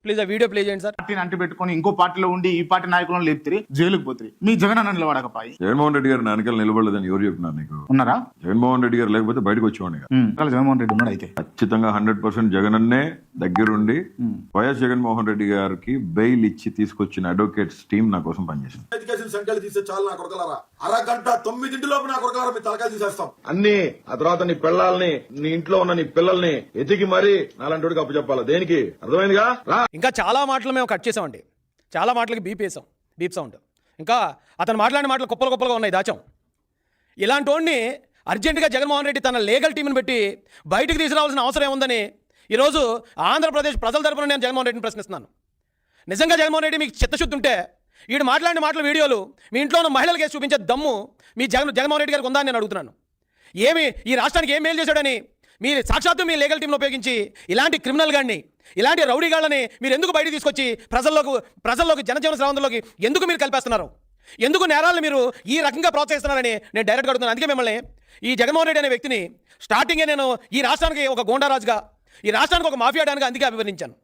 Please ఆ video play చేయండి sir. పార్టీని అంటి పెట్టుకుని ఇంకో పార్టీలో ఉండి ఈ పార్టీ నాయకులను లేపుతారు, జైలుకు పోతారు. మీ జగన్ అన్న నిలబడకపోయి జగన్మోహన్ రెడ్డి గారు వెనకాల నిలబడలేదని ఎవరు చెప్తున్నారు నీకు? ఉన్నారా? జగన్మోహన్ రెడ్డి గారు లేకపోతే బయటకు వచ్చేవాడిని. జగన్మోహన్ రెడ్డి ఉన్నాడు. అయితే ఖచ్చితంగా 100% జగన్ అన్నే దగ్గరుండి వైఎస్ జగన్మోహన్ రెడ్డి గారికి బెయిల్ ఇచ్చి తీసుకొచ్చిన అడ్వకేట్స్ టీం నా కోసం పనిచేసింది. ఎడ్యుకేషన్ సంఖ్యలు తీసే చాలు నా కొడకలారా, అరగంట 9 నా కొడకలారా మీ తలకాయలు తీసేస్తాం అన్ని. ఆ తర్వాత నీ పిల్లల్ని, నీ ఇంట్లో ఉన్న నీ పిల్లల్ని ఎతికి మరీ నాలంటోడికి అప్పు చెప్పాలి. దేనికి? అర్థమైందిగా? ఇంకా చాలా మాటలు మేము కట్ చేసామండి. చాలా మాటలకి బీప్ వేసాం, బీప్ సౌండ్. ఇంకా అతను మాట్లాడిన మాటలు కుప్పలుగా ఉన్నాయి, దాచాం. ఇలాంటి వాడిని అర్జెంటుగా జగన్మోహన్ రెడ్డి తన లీగల్ టీంని పెట్టి బయటకు తీసుకురావాల్సిన అవసరం ఏముందని ఈరోజు ఆంధ్రప్రదేశ్ ప్రజల తరపున నేను జగన్మోహన్ రెడ్డిని ప్రశ్నిస్తున్నాను. నిజంగా జగన్మోహన్ రెడ్డి మీకు చిత్తశుద్ధి ఉంటే వీడు మాట్లాడిన మాటల వీడియోలు మీ ఇంట్లో ఉన్న మహిళలకి చూపించే దమ్ము మీ జగన్మోహన్ రెడ్డి గారికి ఉందా అని నేను అడుగుతున్నాను. ఏమి ఈ రాష్ట్రానికి ఏం మేలు చేశాడని మీరు సాక్షాత్తు మీ లీగల్ టీంలో ఉపయోగించి ఇలాంటి క్రిమినల్ గాడిని, ఇలాంటి రౌడీ గాళ్ళని మీరు ఎందుకు బయట తీసుకొచ్చి ప్రజల్లోకి జనజీవన స్రవంతిలోకి ఎందుకు మీరు కలిపేస్తున్నారు? ఎందుకు నేరాలను మీరు ఈ రకంగా ప్రోత్సహిస్తున్నారని నేను డైరెక్ట్గా అడుగుతున్నాను. అందుకే మిమ్మల్ని ఈ జగన్మోహన్ రెడ్డి అనే వ్యక్తిని స్టార్టింగే నేను ఈ రాష్ట్రానికి ఒక గోండారాజుగా, ఈ రాష్ట్రానికి ఒక మాఫియా డాన్గా అందుకే అభివర్ణించాను.